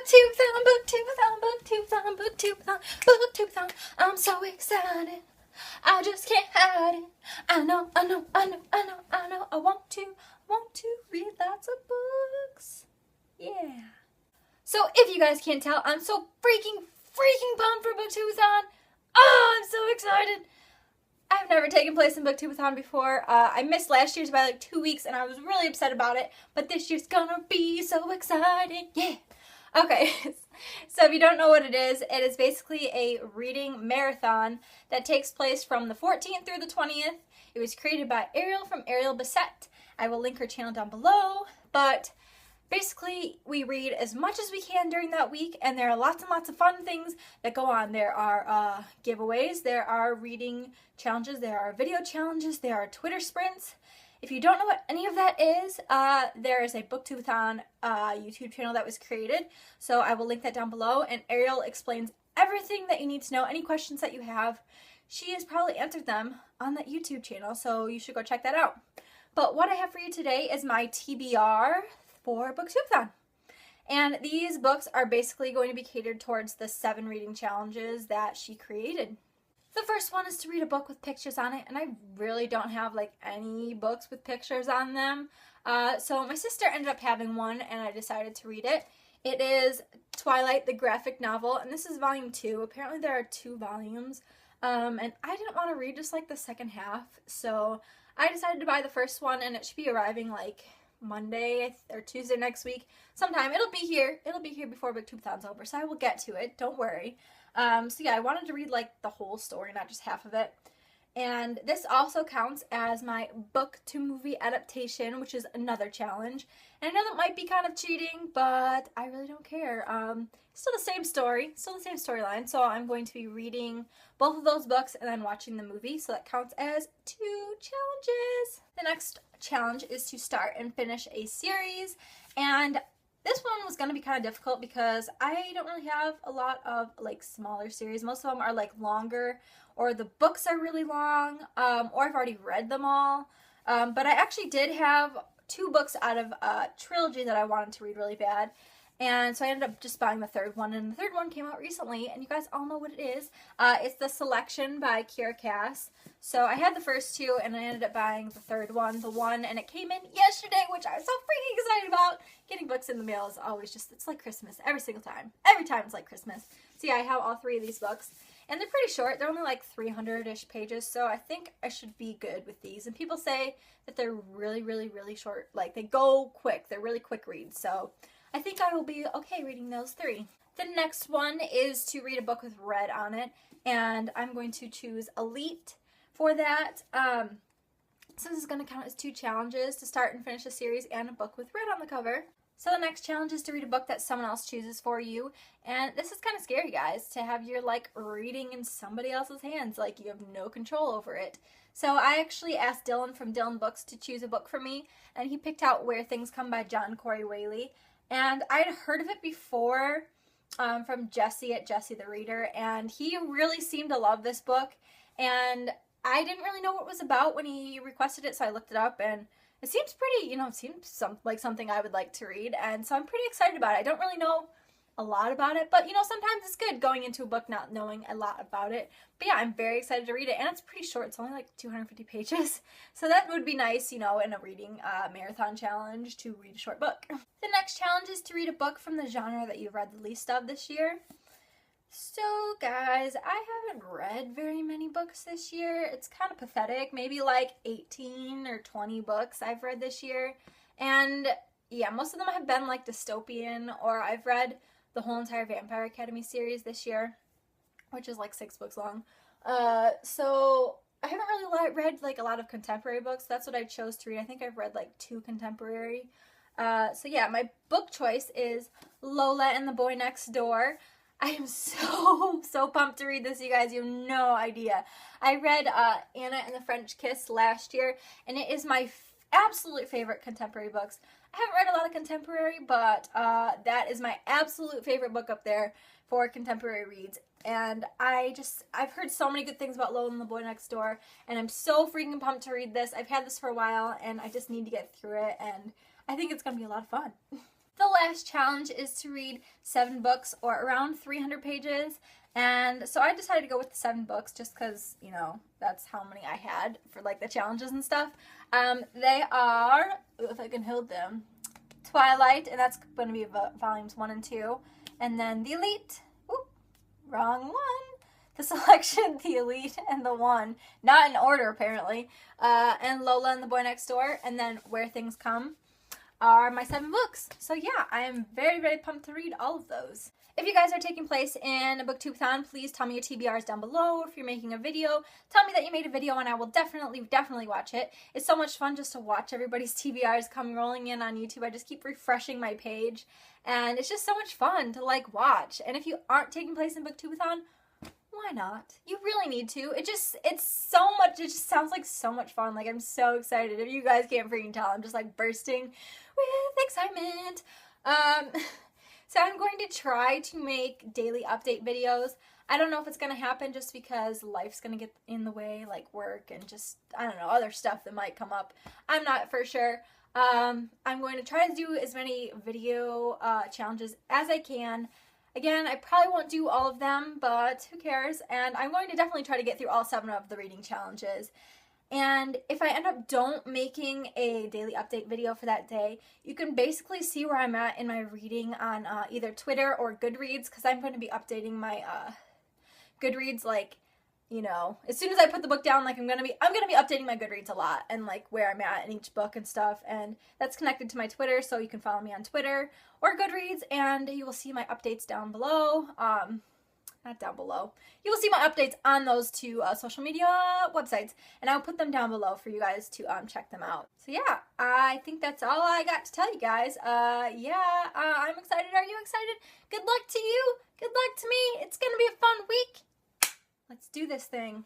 BookTubeAthon, BookTubeAthon, BookTubeAthon, BookTubeAthon, BookTubeAthon. I'm so excited. I just can't hide it. I know. I want to read lots of books. Yeah. So if you guys can't tell, I'm so freaking pumped for BookTubeAthon. Oh, I'm so excited. I've never taken place in BookTubeAthon before. I missed last year's by like 2 weeks and I was really upset about it. But this year's gonna be so exciting. Yeah. Okay, so if you don't know what it is basically a reading marathon that takes place from the 14th through the 20th. It was created by Ariel from Ariel Bissett. I will link her channel down below. But basically, we read as much as we can during that week, and there are lots and lots of fun things that go on. There are giveaways, there are reading challenges, there are video challenges, there are Twitter sprints. If you don't know what any of that is, there is a BookTubeAthon YouTube channel that was created, so I will link that down below, and Ariel explains everything that you need to know, any questions that you have. She has probably answered them on that YouTube channel, so you should go check that out. But what I have for you today is my TBR for BookTubeAthon. And these books are basically going to be catered towards the 7 reading challenges that she created. The first one is to read a book with pictures on it, and I really don't have like any books with pictures on them. So my sister ended up having one and I decided to read it. It is Twilight, the graphic novel, and this is volume 2. Apparently there are 2 volumes, and I didn't want to read just like the second half, so I decided to buy the first one, and it should be arriving like Monday or Tuesday next week sometime. It'll be here before BookTubeAthon's over, so I will get to it, don't worry. So yeah, I wanted to read like the whole story, not just half of it. And this also counts as my book to movie adaptation, which is another challenge. And I know that might be kind of cheating, but I really don't care. Still the same story, still the same storyline. So I'm going to be reading both of those books and then watching the movie. So that counts as 2 challenges. The next challenge is to start and finish a series. And this one was going to be kind of difficult because I don't really have a lot of like smaller series. Most of them are like longer, or the books are really long, or I've already read them all. But I actually did have 2 books out of a trilogy that I wanted to read really bad. And so I ended up just buying the 3rd one, and the 3rd one came out recently, and you guys all know what it is. It's The Selection by Kiera Cas. So I had the first 2, and I ended up buying the 3rd one, and it came in yesterday, which I was so freaking excited about. Getting books in the mail is always just, it's like Christmas every single time. Every time it's like Christmas. So yeah, I have all 3 of these books, and they're pretty short. They're only like 300-ish pages, so I think I should be good with these. And people say that they're really short. Like, they go quick. They're really quick reads, so I think I will be okay reading those 3. The next one is to read a book with red on it, and I'm going to choose Elite for that. So this is going to count as 2 challenges, to start and finish a series and a book with red on the cover. So the next challenge is to read a book that someone else chooses for you, and this is kind of scary, guys, to have your like reading in somebody else's hands, like you have no control over it. So I actually asked Dylan from Dylan Books to choose a book for me, and he picked out Where Things Come by John Corey Whaley. And I had heard of it before from Jesse at Jesse the Reader, and he really seemed to love this book. And I didn't really know what it was about when he requested it, so I looked it up, and it seems pretty, it seems like something I would like to read, and so I'm pretty excited about it. I don't really know a lot about it, but sometimes it's good going into a book not knowing a lot about it. But yeah, I'm very excited to read it, and it's pretty short. It's only like 250 pages, so that would be nice, in a reading marathon challenge, to read a short book. The next challenge is to read a book from the genre that you've read the least of this year. So guys, I haven't read very many books this year. It's kind of pathetic. Maybe like 18 or 20 books I've read this year, and yeah, most of them have been like dystopian, or I've read the whole entire Vampire Academy series this year, which is like 6 books long. So I haven't really read like a lot of contemporary books. That's what I chose to read. I think I've read like 2 contemporary. So yeah, my book choice is Lola and the Boy Next Door. I am so pumped to read this, you guys. You have no idea. I read Anna and the French Kiss last year, and it is my absolute favorite contemporary books. I haven't read a lot of contemporary, but that is my absolute favorite book up there for contemporary reads. And I've heard so many good things about Lola and the Boy Next Door, and I'm so freaking pumped to read this. I've had this for a while, and I just need to get through it, and I think it's going to be a lot of fun. the last challenge is to read 7 books or around 300 pages. And so I decided to go with the 7 books just because, you know, that's how many I had for like the challenges and stuff. They are, if I can hold them, Twilight, and that's going to be volumes 1 and 2. And then The Elite, wrong one. The Selection, The Elite, and The One. Not in order, apparently. And Lola and the Boy Next Door. And then Where Things Come are my 7 books. So yeah, I am very, very pumped to read all of those. If you guys are taking place in a BookTubeAthon, please tell me your TBRs down below. If you're making a video, tell me that you made a video and I will definitely watch it. It's so much fun just to watch everybody's TBRs come rolling in on YouTube. I just keep refreshing my page and it's just so much fun to like watch. And if you aren't taking place in BookTubeAthon, why not? You really need to. It's so much, it just sounds like so much fun. Like I'm so excited. If you guys can't freaking tell, I'm just like bursting with excitement. So I'm going to try to make daily update videos. I don't know if it's going to happen just because life's going to get in the way, like work and just, I don't know, other stuff that might come up. I'm not for sure. I'm going to try to do as many video challenges as I can. Again, I probably won't do all of them, but who cares? And I'm going to definitely try to get through all 7 of the reading challenges. And if I end up don't making a daily update video for that day, you can basically see where I'm at in my reading on either Twitter or Goodreads, because I'm going to be updating my Goodreads, like, you know, as soon as I put the book down, like I'm gonna be updating my Goodreads a lot and like where I'm at in each book and stuff, and that's connected to my Twitter, so you can follow me on Twitter or Goodreads, and you will see my updates down below. Not down below. You will see my updates on those 2 social media websites, and I'll put them down below for you guys to check them out. So yeah, I think that's all I got to tell you guys. I'm excited. Are you excited? Good luck to you. Good luck to me. It's gonna be a fun week. Let's do this thing.